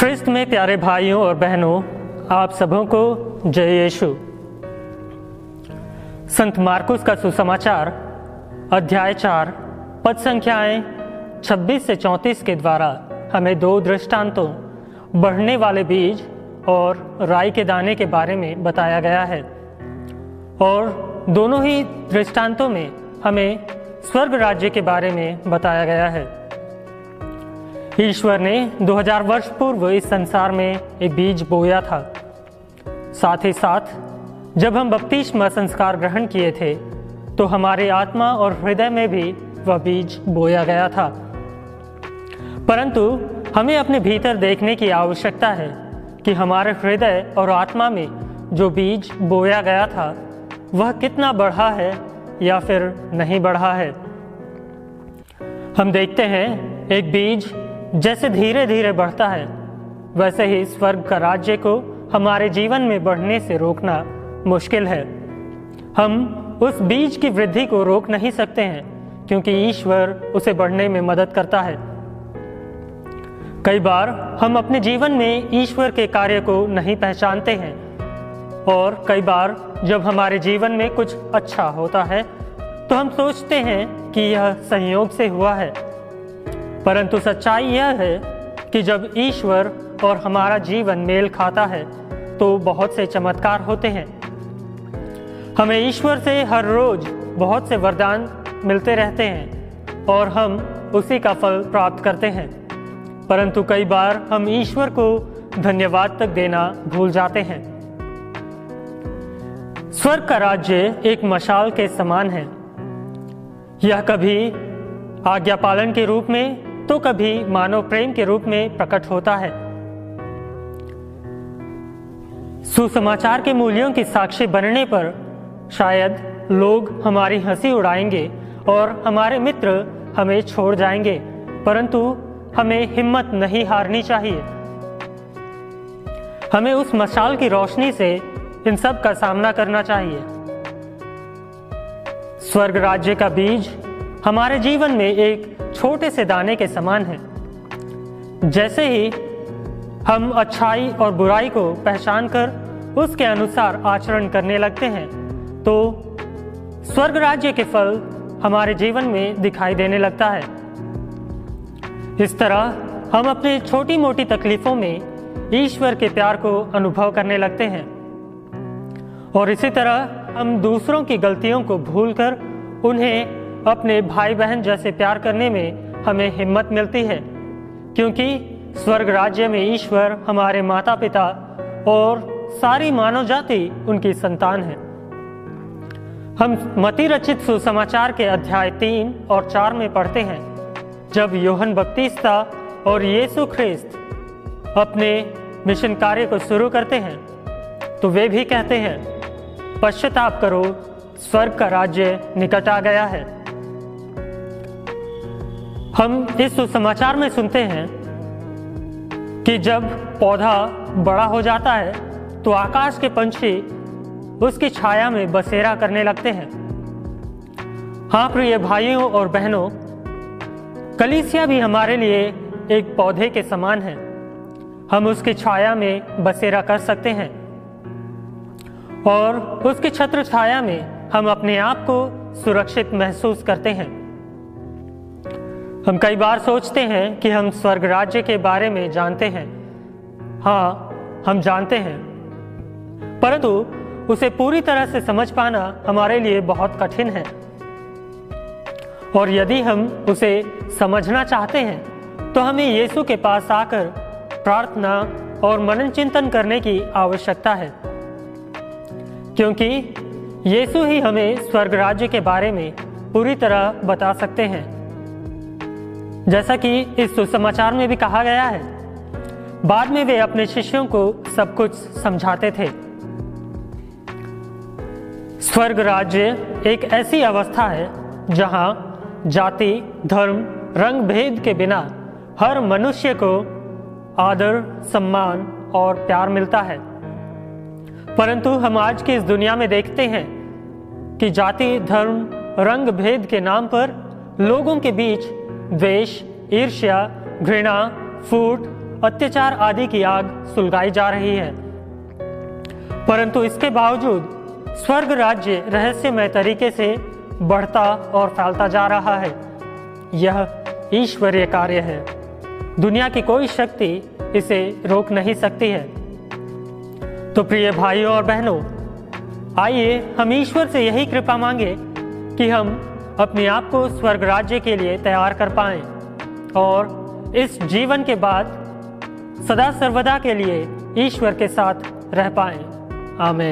ख्रिस्त में प्यारे भाइयों और बहनों, आप सबों को जय यीशु। संत मार्कुस का सुसमाचार अध्याय 4 पद संख्याएं 26 से 34 के द्वारा हमें दो दृष्टांतों, बढ़ने वाले बीज और राई के दाने के बारे में बताया गया है। और दोनों ही दृष्टांतों में हमें स्वर्ग राज्य के बारे में बताया गया है। ईश्वर ने 2000 वर्ष पूर्व इस संसार में एक बीज बोया था। साथ ही साथ जब हम बपतिस्मा संस्कार ग्रहण किए थे तो हमारे आत्मा और हृदय में भी वह बीज बोया गया था। परंतु हमें अपने भीतर देखने की आवश्यकता है कि हमारे हृदय और आत्मा में जो बीज बोया गया था वह कितना बढ़ा है या फिर नहीं बढ़ा है। हम देखते हैं एक बीज जैसे धीरे धीरे बढ़ता है, वैसे ही स्वर्ग का राज्य को हमारे जीवन में बढ़ने से रोकना मुश्किल है। हम उस बीज की वृद्धि को रोक नहीं सकते हैं क्योंकि ईश्वर उसे बढ़ने में मदद करता है। कई बार हम अपने जीवन में ईश्वर के कार्य को नहीं पहचानते हैं और कई बार जब हमारे जीवन में कुछ अच्छा होता है तो हम सोचते हैं कि यह संयोग से हुआ है। परंतु सच्चाई यह है कि जब ईश्वर और हमारा जीवन मेल खाता है तो बहुत से चमत्कार होते हैं। हमें ईश्वर से हर रोज बहुत से वरदान मिलते रहते हैं और हम उसी का फल प्राप्त करते हैं। परंतु कई बार हम ईश्वर को धन्यवाद तक देना भूल जाते हैं। स्वर्ग का राज्य एक मशाल के समान है। यह कभी आज्ञा पालन के रूप में तो कभी मानव प्रेम के रूप में प्रकट होता है। सुसमाचार के मूल्यों की साक्षी बनने पर शायद लोग हमारी हंसी उड़ाएंगे और हमारे मित्र हमें छोड़ जाएंगे, परंतु हमें हिम्मत नहीं हारनी चाहिए। हमें उस मशाल की रोशनी से इन सब का सामना करना चाहिए। स्वर्ग राज्य का बीज हमारे जीवन में एक छोटे से दाने के समान है। जैसे ही हम अच्छाई और बुराई को पहचान कर उसके अनुसार आचरण करने लगते हैं तो स्वर्ग राज्य के फल हमारे जीवन में दिखाई देने लगता है। इस तरह हम अपनी छोटी मोटी तकलीफों में ईश्वर के प्यार को अनुभव करने लगते हैं और इसी तरह हम दूसरों की गलतियों को भूलकर उन्हें अपने भाई बहन जैसे प्यार करने में हमें हिम्मत मिलती है, क्योंकि स्वर्ग राज्य में ईश्वर हमारे माता पिता और सारी मानव जाति उनकी संतान है। हम मत्ती रचित सुसमाचार के अध्याय 3 और 4 में पढ़ते हैं, जब यूहन्ना बपतिस्ता और यीशु ख्रिस्त अपने मिशन कार्य को शुरू करते हैं तो वे भी कहते हैं, पश्चाताप करो, स्वर्ग का राज्य निकट आ गया है। हम इस सुसमाचार में सुनते हैं कि जब पौधा बड़ा हो जाता है तो आकाश के पंछी उसकी छाया में बसेरा करने लगते हैं। हाँ प्रिय भाइयों और बहनों, कलीसिया भी हमारे लिए एक पौधे के समान है। हम उसकी छाया में बसेरा कर सकते हैं और उसकी छत्र छाया में हम अपने आप को सुरक्षित महसूस करते हैं। हम कई बार सोचते हैं कि हम स्वर्ग राज्य के बारे में जानते हैं। हाँ, हम जानते हैं, परंतु उसे पूरी तरह से समझ पाना हमारे लिए बहुत कठिन है। और यदि हम उसे समझना चाहते हैं तो हमें यीशु के पास आकर प्रार्थना और मनन चिंतन करने की आवश्यकता है, क्योंकि यीशु ही हमें स्वर्ग राज्य के बारे में पूरी तरह बता सकते हैं। जैसा कि इस सुसमाचार में भी कहा गया है, बाद में वे अपने शिष्यों को सब कुछ समझाते थे। स्वर्ग राज्य एक ऐसी अवस्था है जहां जाति, धर्म, रंग भेद के बिना हर मनुष्य को आदर, सम्मान और प्यार मिलता है। परंतु हम आज की इस दुनिया में देखते हैं कि जाति, धर्म, रंग भेद के नाम पर लोगों के बीच द्वेष, ईर्ष्या, घृणा, फूट, अत्याचार आदि की आग सुलगाई जा रही है। परंतु इसके बावजूद स्वर्ग राज्य रहस्यमय तरीके से बढ़ता और फैलता जा रहा है। यह ईश्वरीय कार्य है। दुनिया की कोई शक्ति इसे रोक नहीं सकती है। तो प्रिय भाइयों और बहनों, आइए हम ईश्वर से यही कृपा मांगे कि हम अपने आप को स्वर्ग राज्य के लिए तैयार कर पाएं और इस जीवन के बाद सदा सर्वदा के लिए ईश्वर के साथ रह पाएं। आमीन।